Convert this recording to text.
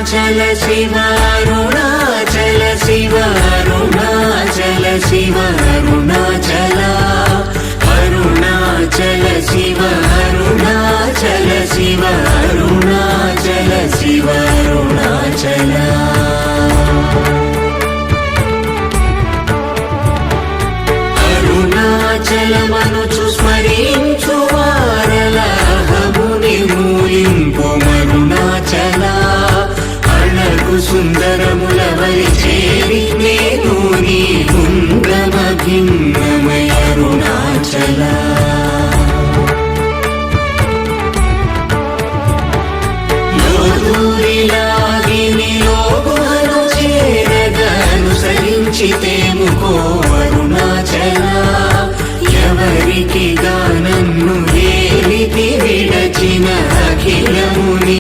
అరుణాచల శివ అరుణాచల శివ అరుణాచల శివ అరుణాచల అరుణాచల శివ అరుణాచల శివ అరుణాచల శివ అరుణాచల అరుణాచలమనుచు స్మరించు వారల అహముని మూలింపు మరుణాచల అళగు సుందరముల వలి చేరి నేను నీ గుండ్రమ భిన్నమయ అరుణాచల లోదూరిలాగి నీలో గుహను చేరగా అనుసరించితేము